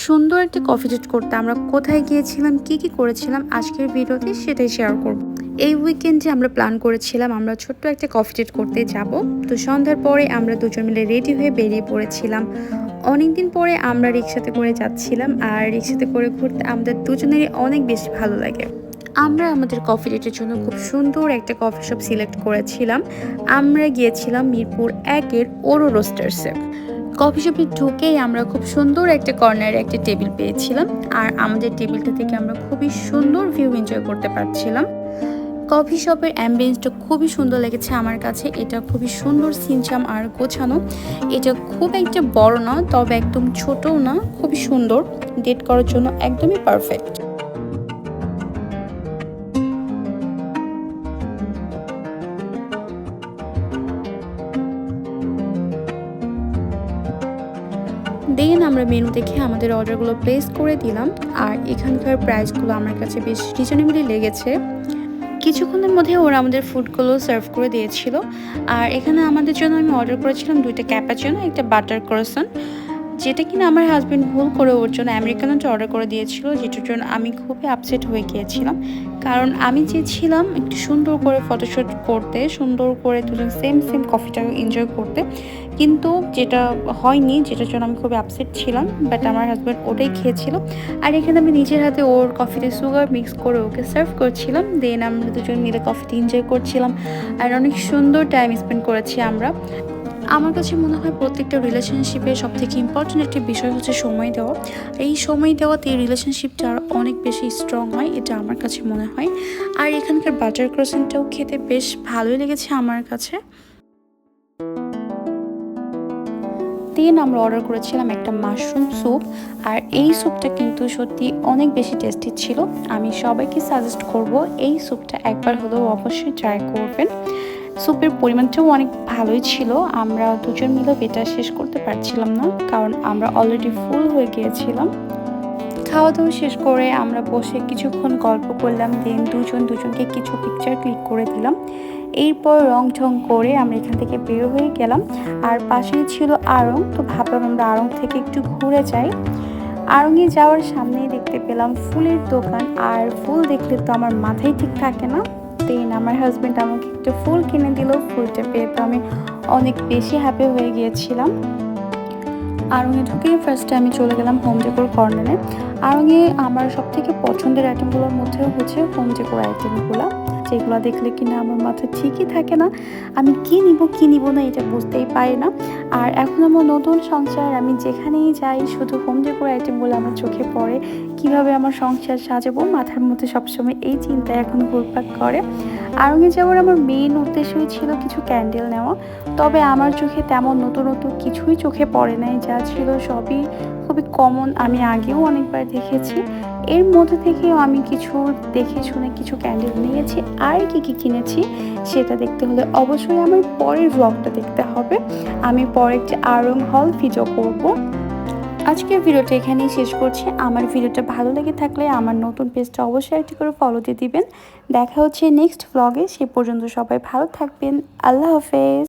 সুন্দর একটা coffee date করতে আমরা কোথায় গিয়েছিলাম, কি কি করেছিলাম আজকের ভিডিওতে সেটাই শেয়ার করব। এই উইকেন্ডে আমরা প্ল্যান করেছিলাম আমরা ছোট্ট একটা কফি ডেট করতে যাব। তো সন্ধ্যার পরে আমরা দুজন মিলে রেডি হয়ে বেরিয়ে পড়েছিলাম। অনেকদিন পরে আমরা রিক্সাতে করে যাচ্ছিলাম, আর রিক্সাতে করে ঘুরতে আমাদের দুজনেরই অনেক বেশি ভালো লাগে। আমরা আমাদের কফি ডেটের জন্য খুব সুন্দর একটা কফি শপ সিলেক্ট করেছিলাম। আমরা গিয়েছিলাম মিরপুর 1-এর ওরো রোস্টার্সে। কফি শপে ঢুকেই আমরা খুব সুন্দর একটা কর্নারে একটা টেবিল পেয়েছিলাম, আর আমাদের টেবিলটা থেকে আমরা খুবই সুন্দর ভিউ এনজয় করতে পারছিলাম। কফি শপের অ্যাম্বিয়েন্সটা খুবই সুন্দর লেগেছে আমার কাছে। এটা খুবই সুন্দর সিনচাম আর গোছানো। এটা খুব একটা বড় না, তবে একদম ছোটও না, খুবই সুন্দর। ডেট করার জন্য একদমই পারফেক্ট। দেন আমরা মেনু দেখে আমাদের অর্ডারগুলো প্লেস করে দিলাম, আর এখানকার প্রাইসগুলো আমার কাছে বেশ রিজনেবলি লেগেছে। কিছুক্ষণের মধ্যে ওরা আমাদের ফুডগুলো সার্ভ করে দিয়েছিল। আর এখানে আমাদের জন্য আমি অর্ডার করেছিলাম 2টা ক্যাপাচিনো, একটা বাটার ক্রোসান, যেটা কিনা আমার হাজব্যান্ড ভুল করে ওর জন্য আমেরিকানোটা অর্ডার করে দিয়েছিল, যেটার জন্য আমি খুবই আপসেট হয়ে গিয়েছিলাম। কারণ আমি চেয়েছিলাম একটু সুন্দর করে ফটোশ্যুট করতে, সুন্দর করে দুজন সেম কফিটা এনজয় করতে, কিন্তু যেটা হয়নি, যেটার জন্য আমি খুবই আপসেট ছিলাম। বাট আমার হাজব্যান্ড ওটাই খেয়েছিল। আর এখানে আমি নিজের হাতে ওর কফিতে সুগার মিক্স করে ওকে সার্ভ করছিলাম। দেন আমরা দুজন মিলে কফিতে এনজয় করছিলাম, আর অনেক সুন্দর টাইম স্পেন্ড করেছি আমরা। আমার কাছে মনে হয় প্রত্যেকটা রিলেশনশিপের সবথেকে ইম্পর্টেন্ট একটা বিষয় হচ্ছে সময় দেওয়া। এই সময় দেওয়াতে এই রিলেশনশিপটা আরও অনেক বেশি স্ট্রং হয়, এটা আমার কাছে মনে হয়। আর এখানকার বাটার ক্রোসেন্টটাও খেতে বেশ ভালোই লেগেছে আমার কাছে। দেন আমরা অর্ডার করেছিলাম একটা মাশরুম স্যুপ, আর এই স্যুপটা কিন্তু সত্যি অনেক বেশি টেস্টি ছিল। আমি সবাইকে সাজেস্ট করব এই স্যুপটা একবার হলেও অবশ্যই ট্রাই করবেন। স্যুপের পরিমাণটাও অনেক ভালোই ছিল। আমরা দুজন মিলেও এটা শেষ করতে পারছিলাম না, কারণ আমরা অলরেডি ফুল হয়ে গিয়েছিলাম। খাওয়া দাওয়া শেষ করে আমরা বসে কিছুক্ষণ গল্প করলাম। দেন দুজনকে কিছু পিকচার ক্লিক করে দিলাম। এরপর রং ঢং করে আমরা এখান থেকে বের হয়ে গেলাম। আর পাশেই ছিল আড়ং, তো ভাবলাম আমরা আড়ং থেকে একটু ঘুরে যাই। আড়ংয়ে যাওয়ার সামনেই দেখতে পেলাম ফুলের দোকান, আর ফুল দেখলে তো আমার মাথায় ঠিক থাকে না। দেন আমার হাজব্যান্ড আমাকে একটা ফুল কিনে দিল। ফুলটা পেয়ে তো আমি অনেক বেশি হ্যাপি হয়ে গিয়েছিলাম। আড়ংয়ে ঢুকেই ফার্স্টে আমি চলে গেলাম হোম ডেকোর কর্নারে। আড়ংয়ে আমার সবথেকে পছন্দের আইটেমগুলোর মধ্যে হচ্ছে হোম ডেকোর আইটেমগুলো, যেগুলো দেখলে কিনা আমার মাথায় ঠিকই থাকে না, আমি কি নিব না এটা বুঝতেই পারি না। আর এখন আমার নতুন সংসার, আমি যেখানেই যাই শুধু হোম ডেকোর আইটেমগুলো আমার চোখে পড়ে। কিভাবে আমার সংসার সাজাবো, মাথার মধ্যে সবসময় এই চিন্তা এখন ঘুরপাক করে। আড়ংয়ে যাওয়ার আমার মেইন উদ্দেশ্যই ছিল কিছু ক্যান্ডেল নেওয়া, তবে আমার চোখে তেমন নতুন কিছুই চোখে পড়ে নাই। যা ছিল সবই খুবই কমন, আমি আগেও অনেকবার দেখেছি। এর মধ্যে থেকেও আমি কিছু দেখে শুনে কিছু ক্যান্ডেল নিয়েছি। আর কি কিনেছি সেটা দেখতে হলে অবশ্যই আমার পরের ব্লগটা দেখতে হবে। আমি পরে একটা আড়ং হল ভিডিও করব। আজকের ভিডিওটা এখানেই শেষ করছি। আমার ভিডিওটা ভালো লেগে থাকলে আমার নতুন পেজটা অবশ্যই একটি করে ফলো দিয়ে দিবেন। দেখা হচ্ছে নেক্সট ব্লগে। সে পর্যন্ত সবাই ভালো থাকবেন। আল্লাহ হাফেজ।